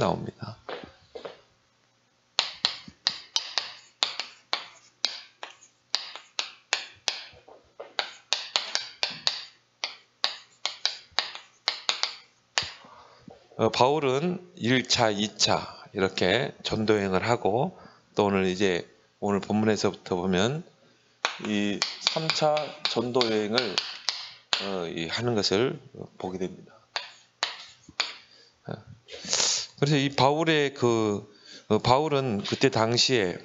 나옵니다. 바울은 1차, 2차 이렇게 전도여행을 하고 또 오늘 본문에서부터 보면 이 3차 전도여행을 하는 것을 보게 됩니다. 그래서 이 바울은 그때 당시에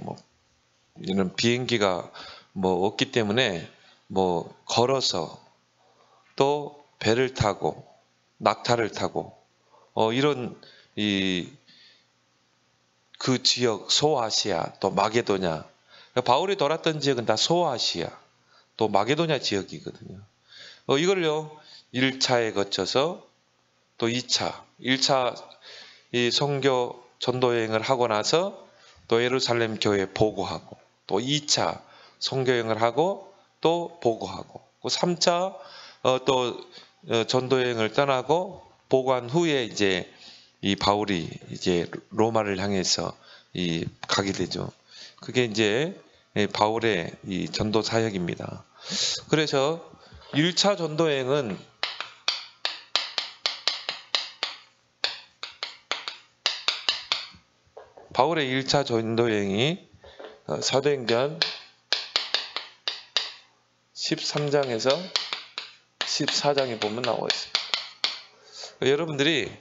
이런 비행기가 없기 때문에 걸어서 또 배를 타고 낙타를 타고 이런 그 지역 소아시아 또 마게도냐, 바울이 돌았던 지역은 다 소아시아 또 마게도냐 지역이거든요. 이걸요 1차에 거쳐서 또 1차 이 선교 전도여행을 하고 나서 또 예루살렘 교회 보고하고 또 2차 선교여행을 하고 또 보고하고 3차 또 전도여행을 떠나고 보고한 후에 이제 이 바울이 이제 로마를 향해서 가게 되죠. 그게 이제 바울의 이 전도 사역입니다. 그래서 1차 전도여행은 바울의 1차 전도여행이 사도행전 13장에서 14장에 보면 나와 있습니다. 여러분들이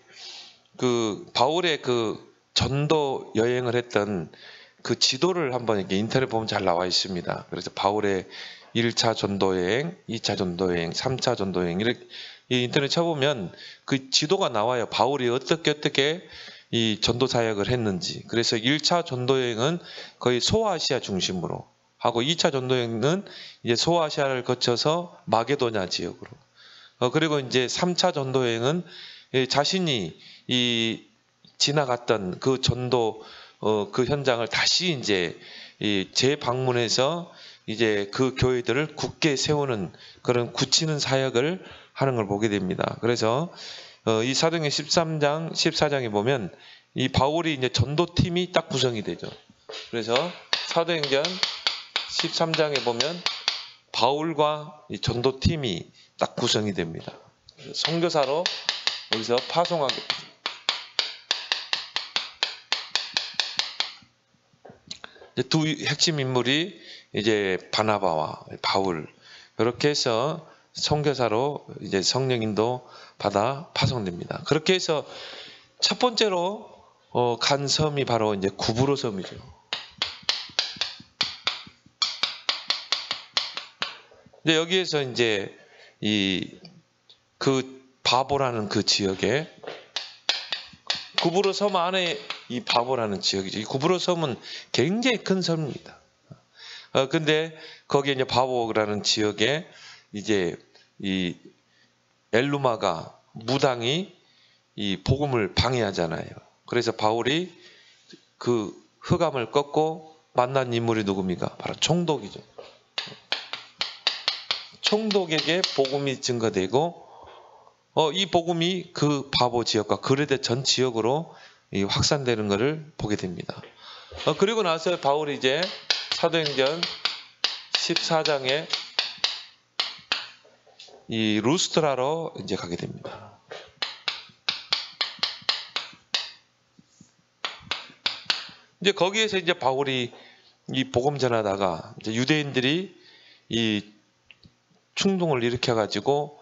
그 바울의 그 전도 여행을 했던 그 지도를 한번 이렇게 인터넷 보면 잘 나와 있습니다. 그래서 바울의 1차 전도여행, 2차 전도여행, 3차 전도여행 이렇게 인터넷 쳐보면 그 지도가 나와요. 바울이 어떻게 이 전도 사역을 했는지. 그래서 1차 전도여행은 거의 소아시아 중심으로 하고 2차 전도여행은 이제 소아시아를 거쳐서 마게도냐 지역으로. 그리고 이제 3차 전도여행은 자신이 지나갔던 그 전도 그 현장을 다시 이제 재방문해서 이제 그 교회들을 굳게 세우는 그런 굳히는 사역을 하는 걸 보게 됩니다. 그래서 이 사도행전 13장, 14장에 보면 이 바울이 이제 전도팀이 딱 구성이 되죠. 그래서 사도행전 13장에 보면 바울과 이 전도팀이 딱 구성이 됩니다. 선교사로 여기서 파송하게 두 핵심 인물이 이제 바나바와 바울 이렇게 해서 선교사로 이제 성령 인도 받아 파송됩니다. 그렇게 해서 첫 번째로 간 섬이 바로 이제 구브로 섬이죠. 근데 여기에서 이제 그 바보라는 그 지역에 구브로 섬 안에 이 바보라는 지역이죠. 이 구브로 섬은 굉장히 큰 섬입니다. 근데 거기에 이제 바보라는 지역에 이제 이 엘루마가 무당이 이 복음을 방해하잖아요. 그래서 바울이 그 흑암을 꺾고 만난 인물이 누굽니까? 바로 총독이죠. 총독에게 복음이 증거되고 이 복음이 그 바보 지역과 그레데 전 지역으로 확산되는 것을 보게 됩니다. 그리고 나서 바울이 이제 사도행전 14장에 이 루스트라로 이제 가게 됩니다. 이제 거기에서 이제 바울이 이 복음 전하다가 이제 유대인들이 이 충동을 일으켜가지고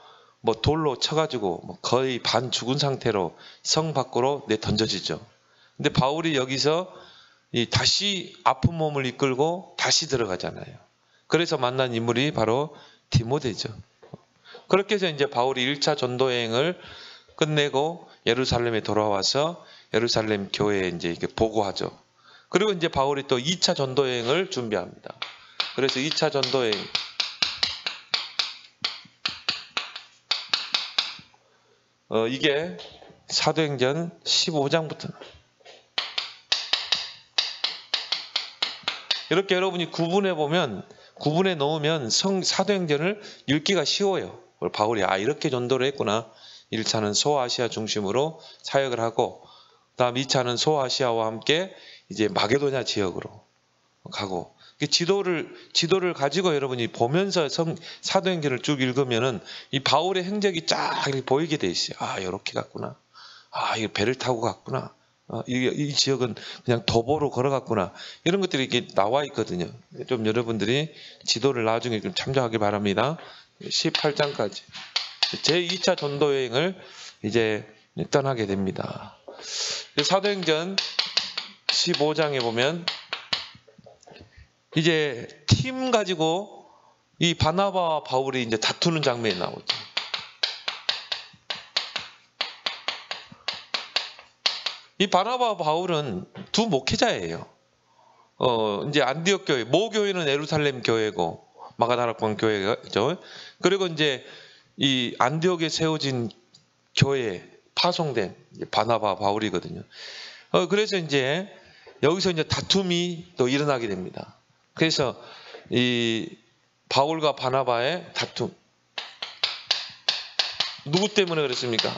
돌로 쳐가지고 거의 반 죽은 상태로 성 밖으로 던져지죠. 근데 바울이 여기서 다시 아픈 몸을 이끌고 다시 들어가잖아요. 그래서 만난 인물이 바로 디모데죠. 그렇게 해서 이제 바울이 1차 전도여행을 끝내고 예루살렘에 돌아와서 예루살렘 교회에 이제 이렇게 보고하죠. 그리고 이제 바울이 또 2차 전도여행을 준비합니다. 그래서 2차 전도여행 이게 사도행전 15장부터 이렇게 여러분이 구분해 놓으면 사도행전을 읽기가 쉬워요. 바울이 이렇게 전도를 했구나. 1차는 소아시아 중심으로 사역을 하고 다음 2차는 소아시아와 함께 이제 마게도냐 지역으로 가고, 지도를 가지고 여러분이 보면서 사도행전을 쭉 읽으면은 이 바울의 행적이 쫙 이렇게 보이게 돼 있어요. 아, 이렇게 갔구나. 아, 이 배를 타고 갔구나. 이 지역은 그냥 도보로 걸어갔구나. 이런 것들이 이렇게 나와 있거든요. 좀 여러분들이 지도를 나중에 좀 참조하기 바랍니다. 18장까지 제2차 전도 여행을 이제 떠나게 됩니다. 사도행전 15장에 보면 이제 팀 가지고 이 바나바와 바울이 이제 다투는 장면이 나오죠. 이 바나바와 바울은 두 목회자예요. 이제 안디옥 교회, 모 교회는 예루살렘 교회고 마가다락방 교회죠. 그리고 이제 이 안디옥에 세워진 교회 파송된 바나바 바울이거든요. 그래서 이제 여기서 이제 다툼이 또 일어나게 됩니다. 그래서 이 바울과 바나바의 다툼. 누구 때문에 그랬습니까?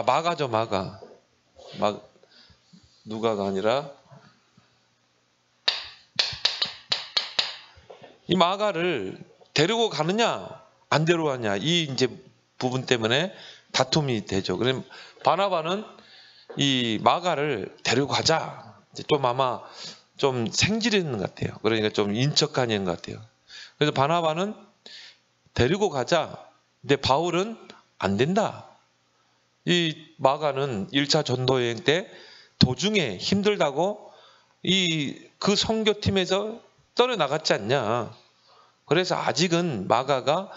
마가죠, 마가. 누가가 아니라 이 마가를 데리고 가느냐 안 데려가느냐, 이 이제 부분 때문에 다툼이 되죠. 그럼 바나바는 이 마가를 데리고 가자. 좀 아마 좀 생질이 있는 것 같아요. 그러니까 좀 인척한 것 같아요. 그래서 바나바는 데리고 가자. 근데 바울은 안 된다. 이 마가는 1차 전도 여행 때 도중에 힘들다고 그 선교팀에서 떨어나갔지 않냐. 그래서 아직은 마가가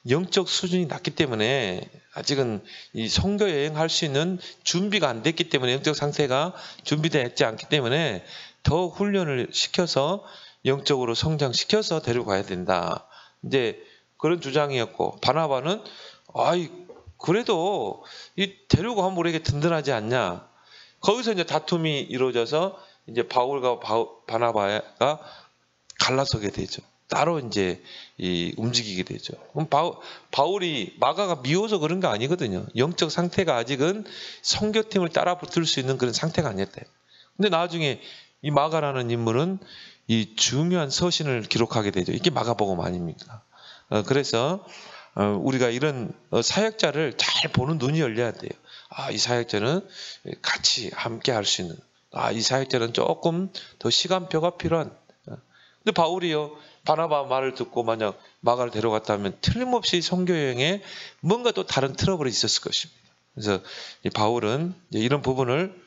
영적 수준이 낮기 때문에 아직은 이 선교 여행할 수 있는 준비가 안 됐기 때문에, 영적 상태가 준비되지 않기 때문에 더 훈련을 시켜서 영적으로 성장시켜서 데려가야 된다. 이제 그런 주장이었고, 바나바는 그래도 이 데려가면 우리에게 든든하지 않냐. 거기서 이제 다툼이 이루어져서 이제 바울과 바나바가 갈라서게 되죠. 따로 이제 움직이게 되죠. 그럼 바울이 마가가 미워서 그런 게 아니거든요. 영적 상태가 아직은 선교팀을 따라 붙을 수 있는 그런 상태가 아니었대. 근데 나중에 이 마가라는 인물은 이 중요한 서신을 기록하게 되죠. 이게 마가복음 아닙니까? 그래서 우리가 이런 사역자를 잘 보는 눈이 열려야 돼요. 이 사역자는 같이 함께 할 수 있는, 이 사역자는 조금 더 시간표가 필요한. 근데 바울이요, 바나바 말을 듣고 만약 마가를 데려갔다면 틀림없이 선교여행에 뭔가 또 다른 트러블이 있었을 것입니다. 그래서 이 바울은 이런 부분을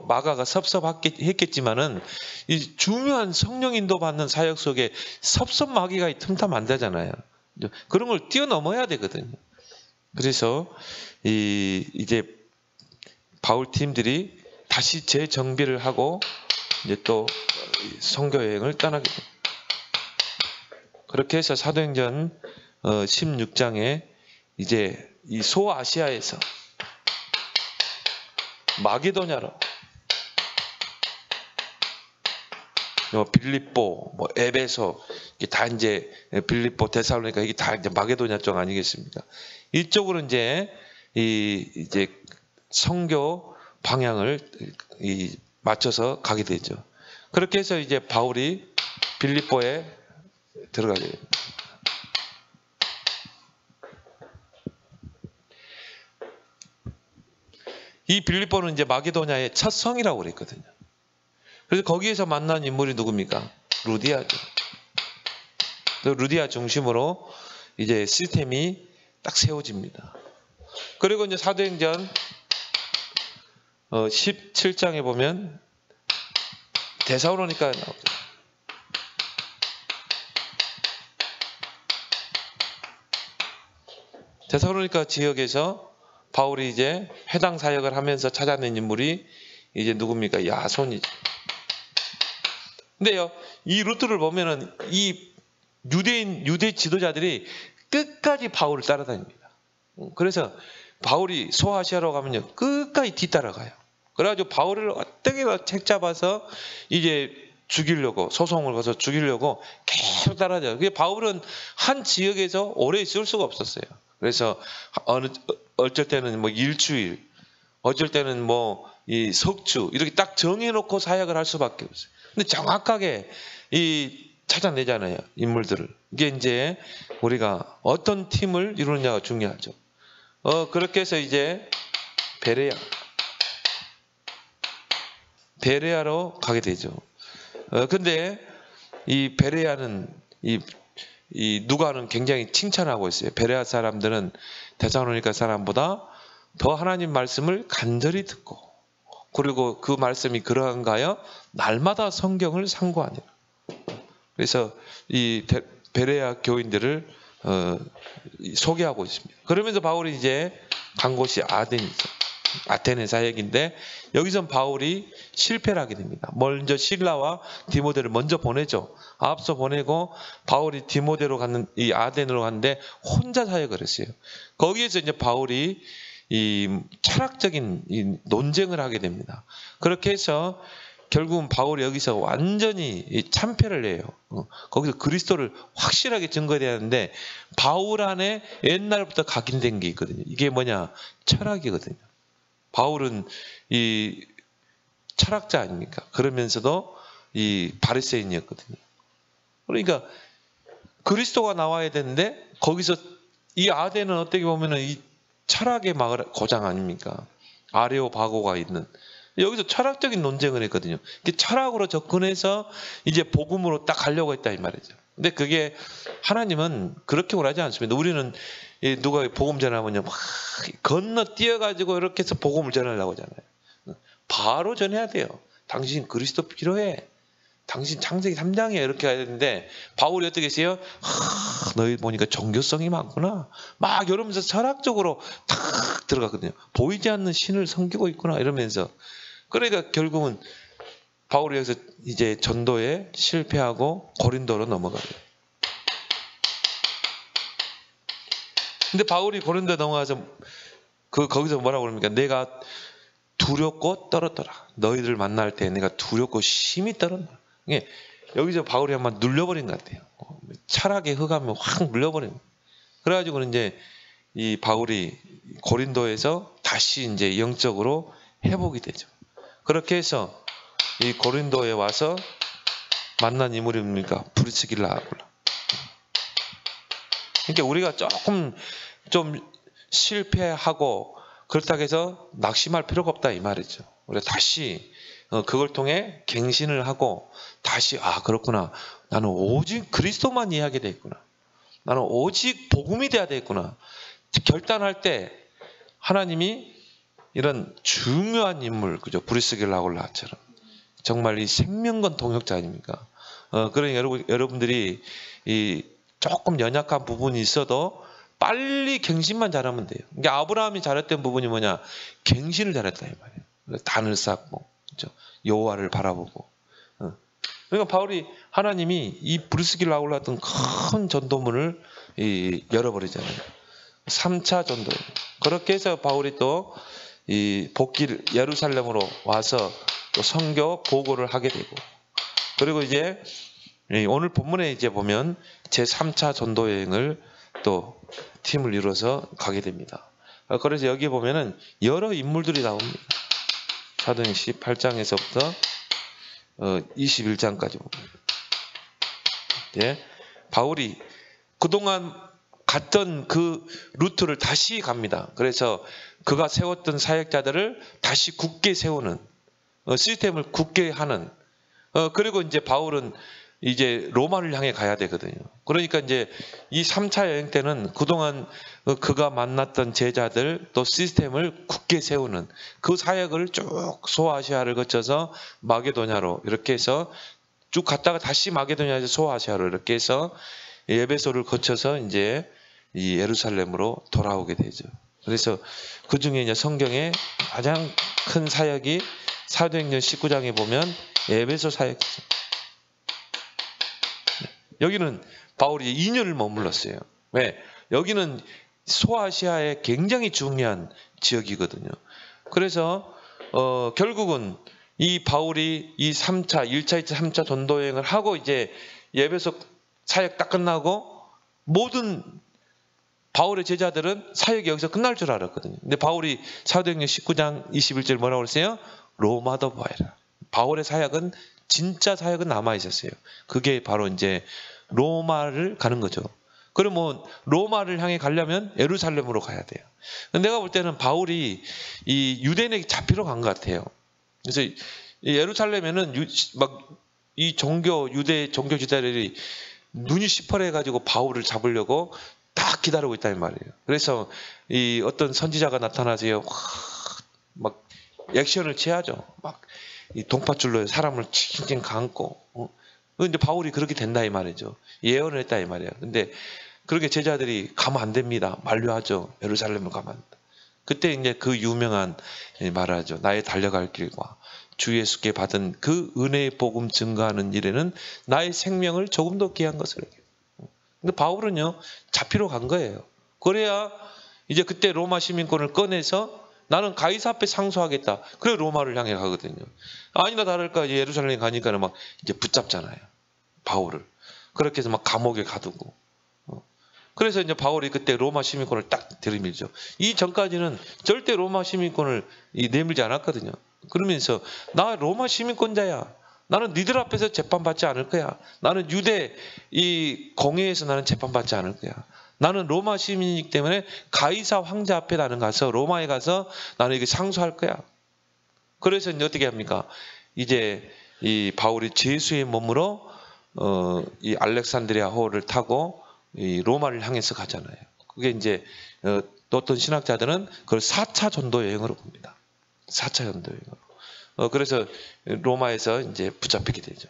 마가가 섭섭했겠지만은 이 중요한 성령 인도 받는 사역 속에 섭섭마귀가 틈타면 안 되잖아요. 그런 걸 뛰어넘어야 되거든요. 그래서 이제 바울 팀들이 다시 재정비를 하고 이제 또 선교 여행을 떠나게 됩니다. 그렇게 해서 사도행전 16장에 이제 이 소아시아에서 마게도냐로, 빌립보, 에베소, 이게 다 이제 빌립보, 데살로니가 이게 다 이제 마게도냐 쪽 아니겠습니까? 이쪽으로 이제 이제 선교 방향을 맞춰서 가게 되죠. 그렇게 해서 이제 바울이 빌립보에 들어가게 됩니다. 이 빌립보는 이제 마게도냐의 첫 성이라고 그랬거든요. 그래서 거기에서 만난 인물이 누굽니까? 루디아죠. 루디아 중심으로 이제 시스템이 딱 세워집니다. 그리고 이제 사도행전 17장에 보면 데살로니가 나오죠. 데살로니가 지역에서 바울이 이제 회당 사역을 하면서 찾아낸 인물이 이제 누굽니까? 야손이죠. 근데요, 이 루트를 보면은 이 유대 지도자들이 끝까지 바울을 따라다닙니다. 그래서 바울이 소아시아로 가면요, 끝까지 뒤따라가요. 그래가지고 바울을 어떻게 책 잡아서 이제 죽이려고 소송을 거서 죽이려고 계속 따라다녀요. 바울은 한 지역에서 오래 있을 수가 없었어요. 그래서 어쩔 때는 뭐 일주일, 어쩔 때는 뭐 이 석주 이렇게 딱 정해놓고 사역을 할 수밖에 없어요. 근데 정확하게 찾아내잖아요, 인물들을. 이게 이제 우리가 어떤 팀을 이루느냐가 중요하죠. 그렇게 해서 이제 베레아로 가게 되죠. 근데 이 베레아는 이 누가는 굉장히 칭찬하고 있어요. 베레아 사람들은 데살로니가 사람보다 더 하나님 말씀을 간절히 듣고, 그리고 그 말씀이 그러한가 하여 날마다 성경을 상고하니라. 그래서 이 베레아 교인들을 소개하고 있습니다. 그러면서 바울이 이제 간 곳이 아덴이죠. 아테네 사역인데 여기선 바울이 실패를 하게 됩니다. 먼저 실라와 디모데를 먼저 보내죠. 앞서 보내고 바울이 디모데로 가는 이 아덴으로 갔는데 혼자 사역을 했어요. 거기에서 이제 바울이 이 철학적인 이 논쟁을 하게 됩니다. 그렇게 해서 결국은 바울이 여기서 완전히 참패를 해요. 거기서 그리스도를 확실하게 증거해야 하는데 바울 안에 옛날부터 각인된 게 있거든요. 이게 뭐냐? 철학이거든요. 바울은 이 철학자 아닙니까? 그러면서도 이 바리새인이었거든요. 그러니까 그리스도가 나와야 되는데 거기서 이 아덴은 어떻게 보면은 이 철학의 마을 고장 아닙니까? 아레오바고가 있는. 여기서 철학적인 논쟁을 했거든요. 철학으로 접근해서 이제 복음으로 딱 가려고 했다 이 말이죠. 근데 그게 하나님은 그렇게 원하지 않습니다. 우리는 누가 복음 전하면 막 건너뛰어가지고 이렇게 해서 복음을 전하려고 하잖아요. 바로 전해야 돼요. 당신 그리스도 필요해. 당신 창세기 3장에 이렇게 해야 되는데 바울이 어떻게 했어요? 너희 보니까 종교성이 많구나. 막 이러면서 철학적으로 탁 들어갔거든요. 보이지 않는 신을 섬기고 있구나 이러면서. 그러니까 결국은 바울이 여기서 이제 전도에 실패하고 고린도로 넘어가요. 근데 바울이 고린도 넘어가서 거기서 뭐라고 그럽니까? 내가 두렵고 떨었더라. 너희들 만날 때 내가 두렵고 심히 떨었나. 여기서 바울이 한번 눌려버린 것 같아요. 철학의 흑암을 확 눌려버린 거예요. 그래가지고 이제 이 바울이 고린도에서 다시 이제 영적으로 회복이 되죠. 그렇게 해서 이 고린도에 와서 만난 인물이 뭡니까? 브리스길라 아굴라. 그러니까 우리가 조금 좀 실패하고 그렇다고 해서 낙심할 필요가 없다 이 말이죠. 우리가 다시 그걸 통해 갱신을 하고 다시 그렇구나. 나는 오직 그리스도만 이해하게 돼 있구나. 나는 오직 복음이 돼야 되겠구나. 결단할 때 하나님이 이런 중요한 인물, 그죠? 브리스길라 아굴라처럼 정말 이 생명건 동역자 아닙니까? 그러니 여러분들이 이 조금 연약한 부분이 있어도 빨리 갱신만 잘하면 돼요. 그러니까 아브라함이 잘했던 부분이 뭐냐? 갱신을 잘했다 이 말이에요. 단을 쌓고, 그죠? 여호와를 바라보고. 그러니까 바울이 하나님이 이 브리스길라 아굴라 같은 큰 전도문을 열어버리잖아요. 3차 전도. 그렇게 해서 바울이 또 이 복귀를 예루살렘으로 와서 또 선교 보고를 하게 되고, 그리고 이제 오늘 본문에 이제 보면 제 3차 전도 여행을 또 팀을 이뤄서 가게 됩니다. 그래서 여기 보면은 여러 인물들이 나옵니다. 사도행 18장에서부터 21장까지 보면 바울이 그동안 갔던 그 루트를 다시 갑니다. 그래서 그가 세웠던 사역자들을 다시 굳게 세우는 시스템을 굳게 하는. 그리고 이제 바울은 이제 로마를 향해 가야 되거든요. 그러니까 이제 이 3차 여행 때는 그동안 그가 만났던 제자들 또 시스템을 굳게 세우는 그 사역을 쭉 소아시아를 거쳐서 마게도냐로 이렇게 해서 쭉 갔다가 다시 마게도냐에서 소아시아로 이렇게 해서 에베소를 거쳐서 이제 이 예루살렘으로 돌아오게 되죠. 그래서 그 중에 이제 성경에 가장 큰 사역이 사도행전 19장에 보면 에베소 사역이죠. 여기는 바울이 2년을 머물렀어요. 왜? 여기는 소아시아의 굉장히 중요한 지역이거든요. 그래서 결국은 이 바울이 이 3차, 1차, 2차, 3차 전도 여행을 하고 이제 예배소 사역 딱 끝나고 모든 바울의 제자들은 사역이 여기서 끝날 줄 알았거든요. 근데 바울이 사도행전 19장 21절 뭐라고 그랬어요? 로마도 보아라. 바울의 사역은 진짜 사역은 남아 있었어요. 그게 바로 이제 로마를 가는 거죠. 그러면 로마를 향해 가려면 예루살렘으로 가야 돼요. 내가 볼 때는 바울이 이 유대인에게 잡히러 간 것 같아요. 그래서 이 예루살렘에는 막 이 유대 종교 지도자들이 눈이 시퍼래 가지고 바울을 잡으려고 딱 기다리고 있다는 말이에요. 그래서 이 어떤 선지자가 나타나서요, 막 액션을 취하죠. 막 이 동파줄로 사람을 칭칭 감고. 근데 바울이 그렇게 된다 이 말이죠. 예언을 했다 이 말이에요. 근데 그렇게 제자들이 가면 안 됩니다. 만류하죠. 예루살렘을 가면 안 된다. 그때 이제 그 유명한 말을 하죠. 나의 달려갈 길과 주 예수께 받은 그 은혜의 복음 증거하는 일에는 나의 생명을 조금 더 귀한 것을. 근데 바울은요, 잡히러 간 거예요. 그래야 이제 그때 로마 시민권을 꺼내서 나는 가이사 앞에 상소하겠다. 그래 로마를 향해 가거든요. 아니나 다를까 예루살렘에 가니까는 막 이제 붙잡잖아요. 바울을. 그렇게 해서 막 감옥에 가두고. 그래서 이제 바울이 그때 로마 시민권을 딱 들이밀죠. 이 전까지는 절대 로마 시민권을 내밀지 않았거든요. 그러면서 나 로마 시민권자야. 나는 니들 앞에서 재판받지 않을 거야. 나는 유대 이 공회에서 나는 재판받지 않을 거야. 나는 로마 시민이기 때문에 가이사 황제 앞에 나는 가서 로마에 가서 나는 이게 상소할 거야. 그래서 이제 어떻게 합니까? 이제 이 바울이 제수의 몸으로 이 알렉산드리아 호를 타고 이 로마를 향해서 가잖아요. 그게 이제 또 어떤 신학자들은 그걸 4차 전도 여행으로 봅니다. 4차 전도 여행으로. 그래서 로마에서 이제 붙잡히게 되죠.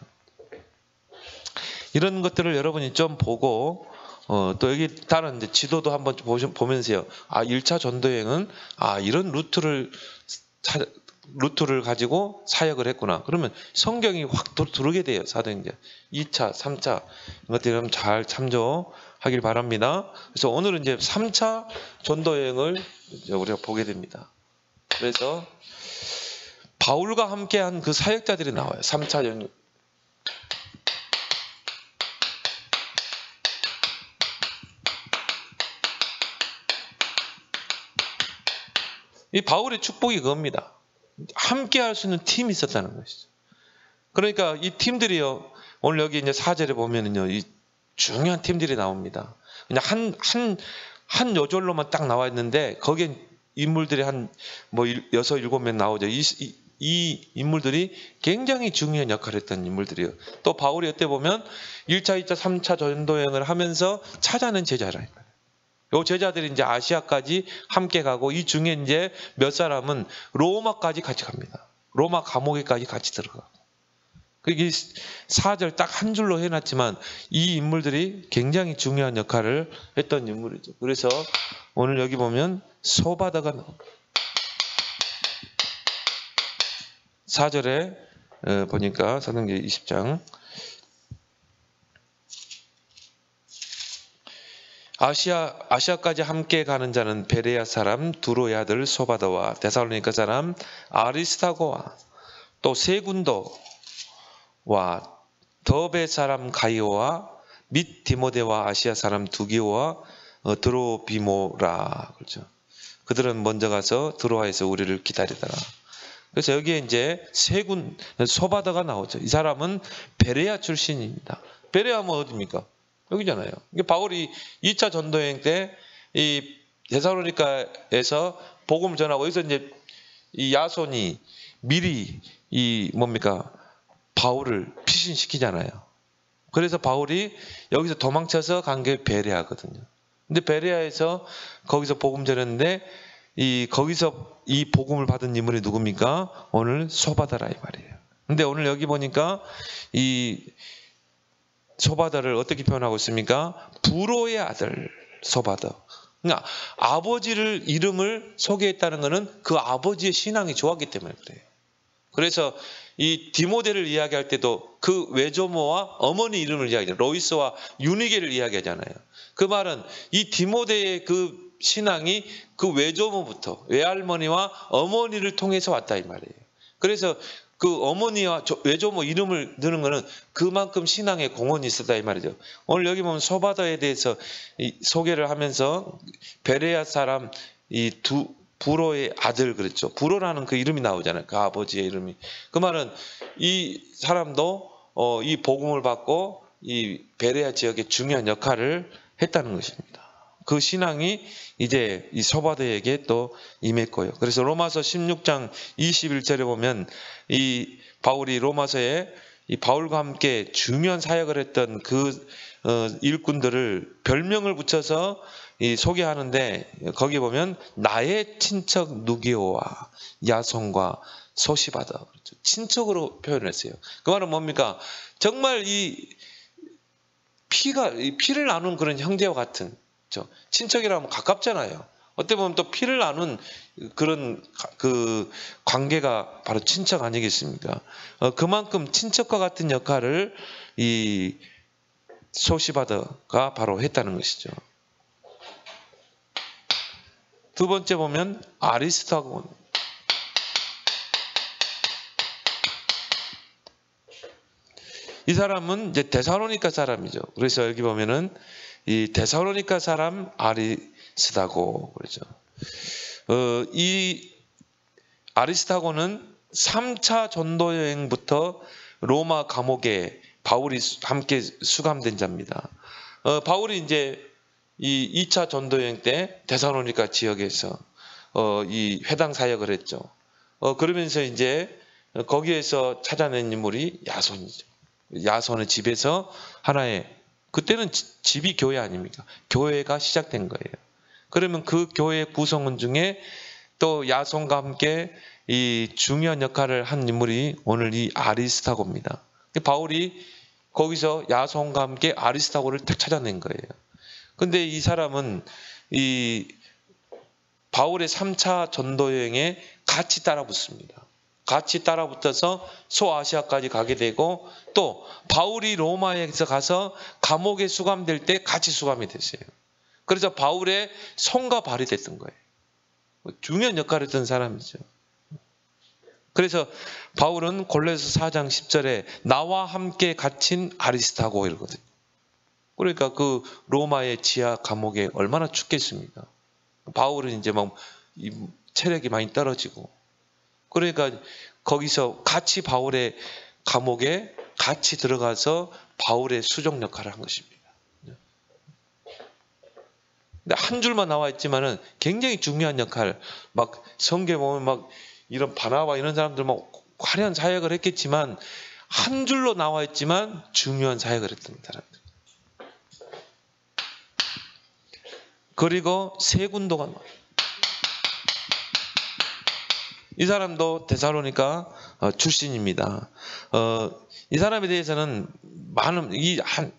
이런 것들을 여러분이 좀 보고 또 여기 다른 이제 지도도 한번 보면서요. 아, 1차 전도 여행은 이런 루트를 가지고 사역을 했구나. 그러면 성경이 확 들어오게 돼요. 사도행전 2차, 3차 이것들을 잘 참조하길 바랍니다. 그래서 오늘은 이제 3차 전도 여행을 우리가 보게 됩니다. 그래서 바울과 함께한 그 사역자들이 나와요. 3차 여행. 이 바울의 축복이 그겁니다. 함께 할 수 있는 팀이 있었다는 것이죠. 그러니까 이 팀들이요, 오늘 여기 이제 4절에 보면은요, 이 중요한 팀들이 나옵니다. 그냥 한 요절로만 딱 나와 있는데, 거기에 인물들이 한 6, 7명 나오죠. 이 인물들이 굉장히 중요한 역할을 했던 인물들이에요. 또 바울이 이때 보면 1차, 2차, 3차 전도여행을 하면서 찾아낸 제자라니까요. 이 제자들이 이제 아시아까지 함께 가고, 이 중에 이제 몇 사람은 로마까지 같이 갑니다. 로마 감옥에까지 같이 들어가고. 이 4절 딱 한 줄로 해놨지만 이 인물들이 굉장히 중요한 역할을 했던 인물이죠. 그래서 오늘 여기 보면 소바다가 나옵니다. 4절에 보니까 사도행전 20장 아시아까지 함께 가는 자는 베레아 사람 두로의 아들 소바다와 데살로니가 사람 아리스타고와 또 세군도와 더베 사람 가이오와 및 디모데와 아시아 사람 두기오와 드로비모라. 그렇죠. 그들은 먼저 가서 드로아에서 우리를 기다리더라. 그래서 여기에 이제 소바다가 나오죠. 이 사람은 베레아 출신입니다. 베레아면 어디입니까? 여기잖아요. 바울이 2차 전도여행 때 이 데살로니가에서 복음을 전하고, 여기서 이제 이 야손이 미리 바울을 피신시키잖아요. 그래서 바울이 여기서 도망쳐서 간 게 베레아거든요. 근데 베레아에서 거기서 복음 전했는데 거기서 이 복음을 받은 인물이 누굽니까? 오늘 소바다라 이 말이에요. 근데 오늘 여기 보니까 이 소바다를 어떻게 표현하고 있습니까? 부로의 아들 소바다. 그러니까 아버지를 이름을 소개했다는 것은 그 아버지의 신앙이 좋았기 때문에 그래요. 그래서 이 디모데를 이야기할 때도 그 외조모와 어머니 이름을 이야기해요. 로이스와 유니게를 이야기하잖아요. 그 말은 이 디모데의 그 신앙이 그 외조모부터 외할머니와 어머니를 통해서 왔다 이 말이에요. 그래서 그 어머니와 외조모 이름을 넣는 거는 그만큼 신앙에 공헌이 있었다 이 말이죠. 오늘 여기 보면 소바더에 대해서 소개를 하면서 베레아 사람 이 부로의 아들 그랬죠. 부로라는 그 이름이 나오잖아요. 그 아버지의 이름이. 그 말은 이 사람도 이 복음을 받고 이 베레아 지역의 중요한 역할을 했다는 것입니다. 그 신앙이 이제 이 소바더에게 또 임했고요. 그래서 로마서 16장 21절에 보면 이 바울이 로마서에 이 바울과 함께 중요한 사역을 했던 그 일꾼들을 별명을 붙여서 이 소개하는데 거기 보면 나의 친척 누기오와 야손과 소시바더 그렇죠. 친척으로 표현했어요. 그 말은 뭡니까? 정말 이 피를 나눈 그런 형제와 같은 친척이라면 가깝잖아요. 어떻게 보면 또 피를 나눈 그런 그 관계가 바로 친척 아니겠습니까? 그만큼 친척과 같은 역할을 이 소시바더가 바로 했다는 것이죠. 두 번째 보면 아리스타고 이 사람은 이제 데살로니가 사람이죠. 그래서 여기 보면은 이 데살로니가 사람 아리스타고 그러죠. 이 아리스타고는 3차 전도 여행부터 로마 감옥에 바울이 함께 수감된 자입니다. 바울이 이제 이 2차 전도 여행 때 데살로니가 지역에서 이 회당 사역을 했죠. 그러면서 이제 거기에서 찾아낸 인물이 야손이죠. 야손의 집에서 하나의 그때는 집이 교회 아닙니까? 교회가 시작된 거예요. 그러면 그 교회 구성원 중에 또 야손과 함께 이 중요한 역할을 한 인물이 오늘 이 아리스타고입니다. 바울이 거기서 야손과 함께 아리스타고를 딱 찾아낸 거예요. 근데 이 사람은 이 바울의 3차 전도 여행에 같이 따라붙습니다. 같이 따라붙어서 소아시아까지 가게 되고 또 바울이 로마에서 가서 감옥에 수감될 때 같이 수감이 됐어요. 그래서 바울의 손과 발이 됐던 거예요. 중요한 역할을 했던 사람이죠. 그래서 바울은 골로새 4장 10절에 나와 함께 갇힌 아리스타고 이러거든요. 그러니까 그 로마의 지하 감옥에 얼마나 춥겠습니까? 바울은 이제 막 체력이 많이 떨어지고 그러니까 거기서 같이 바울의 감옥에 같이 들어가서 바울의 수종 역할을 한 것입니다. 근데 한 줄만 나와 있지만은 굉장히 중요한 역할, 막 성경에 보면 막 이런 바나바 이런 사람들 막 화려한 사역을 했겠지만 한 줄로 나와 있지만 중요한 사역을 했던 사람들. 그리고 세군도가 나와요. 이 사람도 데살로니가 출신입니다. 이 사람에 대해서는 많은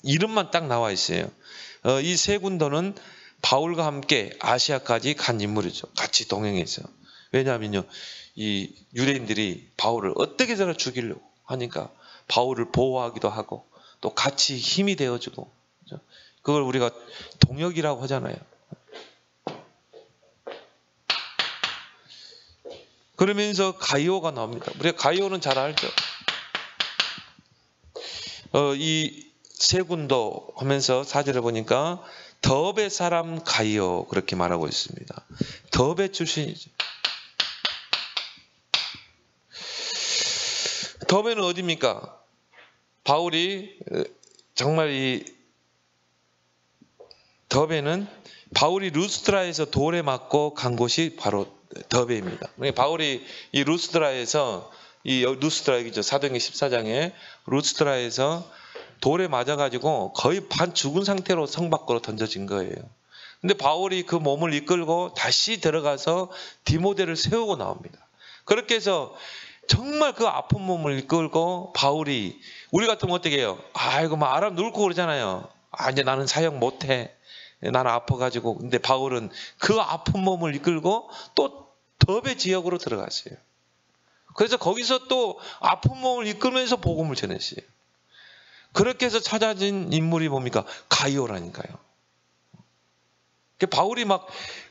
이름만 딱 나와 있어요. 이 세군도는 바울과 함께 아시아까지 간 인물이죠. 같이 동행해서. 왜냐하면요, 이 유대인들이 바울을 어떻게 해서든 죽이려고 하니까 바울을 보호하기도 하고 또 같이 힘이 되어주고 그걸 우리가 동역이라고 하잖아요. 그러면서 가이오가 나옵니다. 우리가 가이오는 잘 알죠. 이 세군도 하면서 4절에 보니까 더베 사람 가이오 그렇게 말하고 있습니다. 더베 출신이죠. 더베는 어디입니까? 바울이 정말 이 더베는 바울이 루스트라에서 돌에 맞고 간 곳이 바로 더베입니다. 바울이 이 루스트라에서 루스트라이죠. 사도행전 14장에 루스트라에서 돌에 맞아가지고 거의 반 죽은 상태로 성 밖으로 던져진 거예요. 근데 바울이 그 몸을 이끌고 다시 들어가서 디모데를 세우고 나옵니다. 그렇게 해서 정말 그 아픈 몸을 이끌고 바울이 우리 같으면 어떻게 해요? 아이고 막 알아 누르고 그러잖아요. 이제 나는 사역 못해. 나는 아파가지고. 근데 바울은 그 아픈 몸을 이끌고 또 더베 지역으로 들어갔어요. 그래서 거기서 또 아픈 몸을 이끌면서 복음을 전했어요. 그렇게 해서 찾아진 인물이 뭡니까? 가이오라니까요. 바울이 막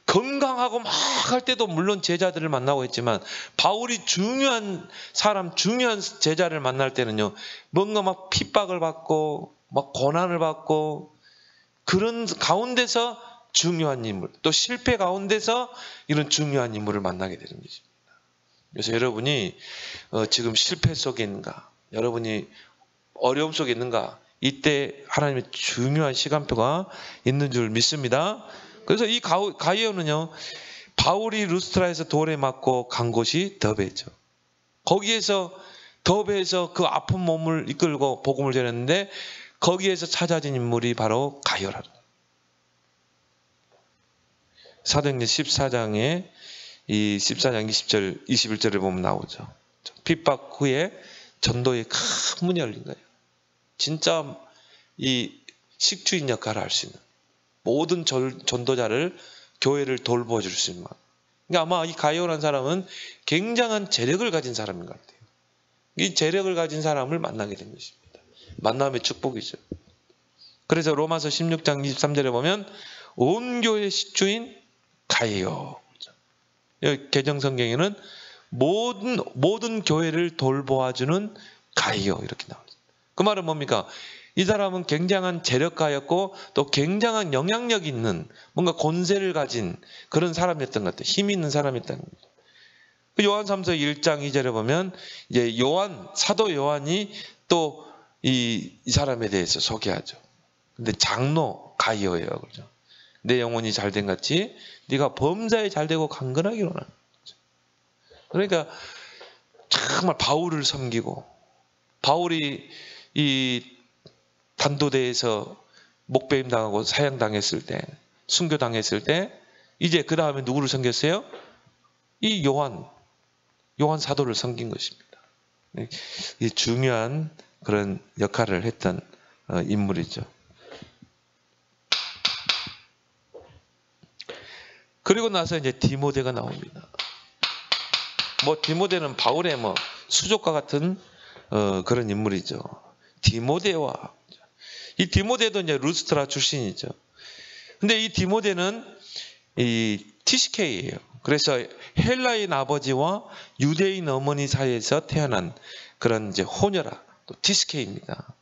건강하고 막 할 때도 물론 제자들을 만나고 했지만 바울이 중요한 사람, 중요한 제자를 만날 때는요, 뭔가 막 핍박을 받고 막 고난을 받고 그런 가운데서 중요한 인물, 또 실패 가운데서 이런 중요한 인물을 만나게 되는 것입니다. 그래서 여러분이 지금 실패 속에 있는가, 여러분이 어려움 속에 있는가, 이때 하나님의 중요한 시간표가 있는 줄 믿습니다. 그래서 이 가이오는요, 바울이 루스트라에서 돌에 맞고 간 곳이 더베죠. 거기에서 더베에서 그 아픈 몸을 이끌고 복음을 전했는데 거기에서 찾아진 인물이 바로 가이오라. 사도행전 14장에 이 14장 20절, 21절을 보면 나오죠. 핍박 후에 전도의 큰 문이 열린 거예요. 진짜 이 식주인 역할을 할 수 있는 모든 전도자를 교회를 돌보아줄 수 있는. 그러니까 아마 이 가이오라는 사람은 굉장한 재력을 가진 사람인 것 같아요. 이 재력을 가진 사람을 만나게 된 것입니다. 만남의 축복이죠. 그래서 로마서 16장 23절에 보면 온 교회의 식주인 가이오. 개정성경에는 모든 교회를 돌보아주는 가이오 이렇게 나옵니다. 그 말은 뭡니까? 이 사람은 굉장한 재력가였고 또 굉장한 영향력 있는 뭔가 권세를 가진 그런 사람이었던 것 같아요. 힘이 있는 사람이었던 겁니다. 요한 3서 1장 2절에 보면 이제 사도 요한이 또 이 사람에 대해서 소개하죠. 근데 장로 가이오예요. 그렇죠? 내 영혼이 잘된 같이 네가 범사에 잘되고 강건하기로는. 그러니까 정말 바울을 섬기고, 바울이 이 단도대에서 목배임 당하고 사형당했을 때, 순교당했을 때 이제 그 다음에 누구를 섬겼어요? 이 요한 사도를 섬긴 것입니다. 이 중요한 그런 역할을 했던 인물이죠. 그리고 나서 이제 디모데가 나옵니다. 디모데는 바울의 수족과 같은 그런 인물이죠. 이 디모데도 이제 루스트라 출신이죠. 근데 이 디모데는 이 TCK예요. 그래서 헬라인 아버지와 유대인 어머니 사이에서 태어난 그런 이제 호녀라, 또 TCK입니다.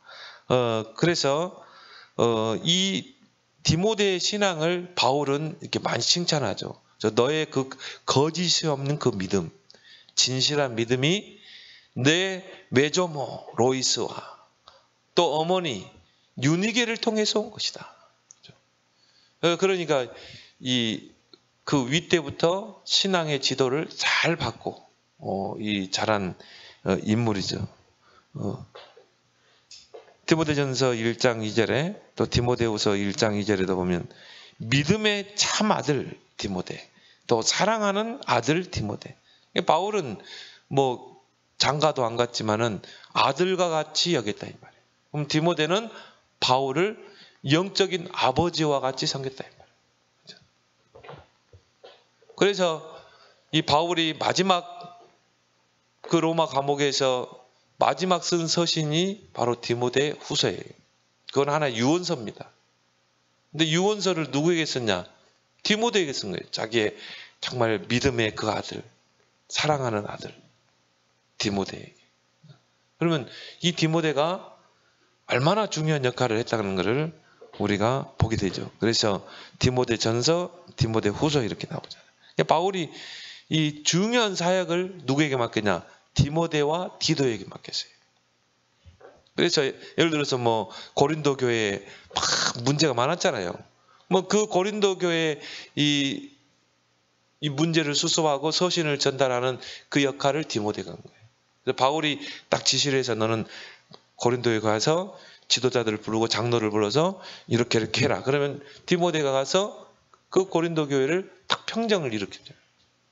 그래서 이 디모데의 신앙을 바울은 이렇게 많이 칭찬하죠. 너의 그 거짓이 없는 그 믿음, 진실한 믿음이 내 메조모 로이스와 또 어머니 유니게를 통해서 온 것이다. 그러니까 그 윗때부터 신앙의 지도를 잘 받고 이 자란 인물이죠. 디모데전서 1장 2절에 또 디모데후서 1장 2절에도 보면 믿음의 참 아들 디모데, 또 사랑하는 아들 디모데. 바울은 장가도 안 갔지만은 아들과 같이 여겼다 이 말이에요. 그럼 디모데는 바울을 영적인 아버지와 같이 섬겼다 이 말이에요. 그래서 이 바울이 마지막 그 로마 감옥에서 마지막 쓴 서신이 바로 디모데 후서예요. 그건 하나의 유언서입니다. 근데 유언서를 누구에게 썼냐? 디모데에게 쓴 거예요. 자기의 정말 믿음의 그 아들, 사랑하는 아들 디모데에게. 그러면 이 디모데가 얼마나 중요한 역할을 했다는 것을 우리가 보게 되죠. 그래서 디모데 전서, 디모데 후서 이렇게 나오잖아요. 바울이 이 중요한 사역을 누구에게 맡겼냐? 디모데와 디도에게 맡겼어요. 그래서 예를 들어서 고린도 교회에 막 문제가 많았잖아요. 그 고린도 교회 이 문제를 수습하고 서신을 전달하는 그 역할을 디모데가 한 거예요. 그래서 바울이 딱 지시를 해서 너는 고린도에 가서 지도자들을 부르고 장로를 불러서 이렇게 해라. 그러면 디모데가 가서 그 고린도 교회를 딱 평정을 일으켰죠.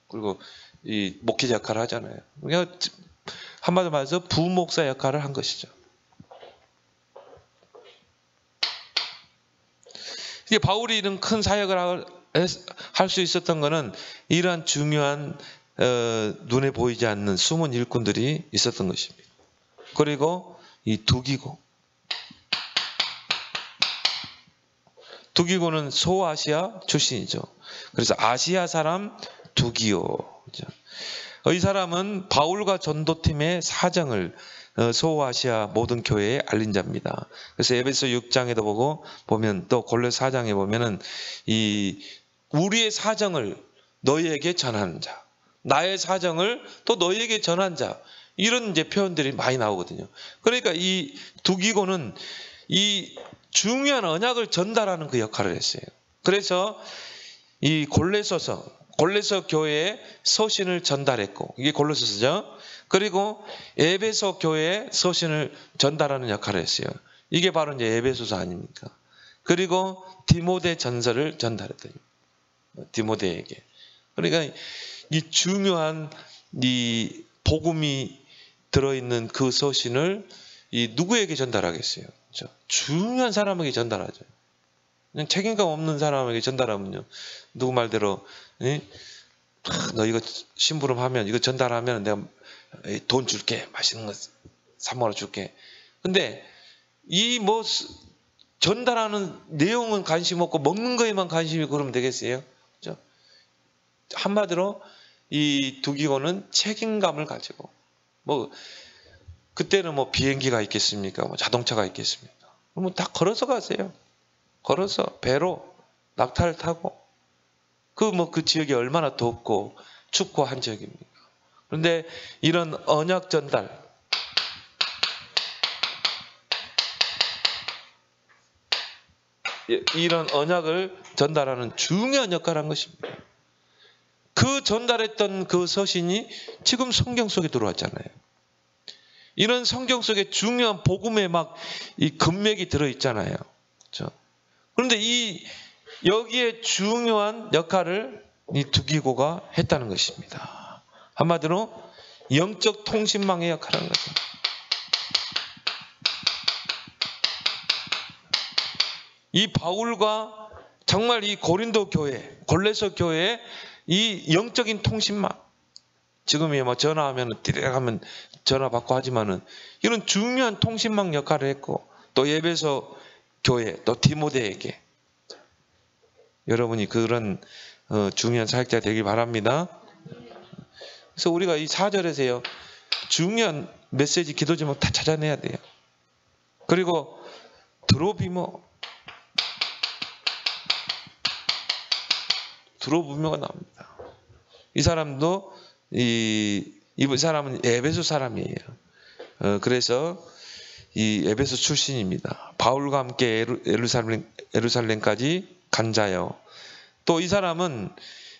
그리고 이 목회자 역할을 하잖아요. 그러니까 한마디로 말해서 부목사 역할을 한 것이죠. 이게 바울이 이런 큰 사역을 할 수 있었던 것은 이러한 중요한 눈에 보이지 않는 숨은 일꾼들이 있었던 것입니다. 그리고 이 두기고 두기고는 소아시아 출신이죠. 그래서 아시아 사람 두기오. 그죠? 이 사람은 바울과 전도팀의 사정을 소아시아 모든 교회에 알린 자입니다. 그래서 에베소 6장에도 보면 또 골로새 4장에 보면은 이 우리의 사정을 너희에게 전하는 자, 나의 사정을 또 너희에게 전한 자, 이런 이제 표현들이 많이 나오거든요. 그러니까 이 두기고는 이 중요한 언약을 전달하는 그 역할을 했어요. 그래서 이 골로새 교회에 서신을 전달했고, 이게 골로새서죠. 그리고 에베소 교회에 서신을 전달하는 역할을 했어요. 이게 바로 이제 에베소서 아닙니까? 그리고 디모데 전서를 전달했더니 디모데에게. 그러니까 이 중요한 이 복음이 들어있는 그 서신을 이 누구에게 전달하겠어요? 그렇죠? 중요한 사람에게 전달하죠. 그냥 책임감 없는 사람에게 전달하면요, 누구 말대로 너 이거 심부름하면, 이거 전달하면 내가 돈 줄게, 맛있는 거 사 먹어 줄게. 근데 이 뭐 전달하는 내용은 관심 없고 먹는 거에만 관심이 그러면 되겠어요? 그렇죠? 한마디로 이 두기고는 책임감을 가지고, 뭐 그때는 뭐 비행기가 있겠습니까? 뭐 자동차가 있겠습니까? 그러면 다 걸어서 가세요. 걸어서 배로 낙타를 타고, 그 지역이 얼마나 덥고 춥고 한 지역입니까? 그런데 이런 언약 전달, 이런 언약을 전달하는 중요한 역할을 한 것입니다. 그 전달했던 그 서신이 지금 성경 속에 들어왔잖아요. 이런 성경 속에 중요한 복음에 막 이 금맥이 들어있잖아요. 그렇죠? 그런데 여기에 중요한 역할을 이 두기고가 했다는 것입니다. 한마디로 영적 통신망의 역할을 한 것입니다. 이 바울과 정말 이 고린도 교회, 골로새 교회의 이 영적인 통신망, 지금이 뭐 전화하면 띠르륵 하면 전화 받고 하지만은 이런 중요한 통신망 역할을 했고, 또 에베소 교회, 또 디모데에게 여러분이 그런 중요한 사역자 되길 바랍니다. 그래서 우리가 이 4절에서요, 중요한 메시지, 기도 제목 다 찾아내야 돼요. 그리고 드로비모가 나옵니다. 이 사람도 이 사람은 에베소 사람이에요. 그래서 이 에베소 출신입니다. 바울과 함께 예루살렘까지 간 자요. 또 이 사람은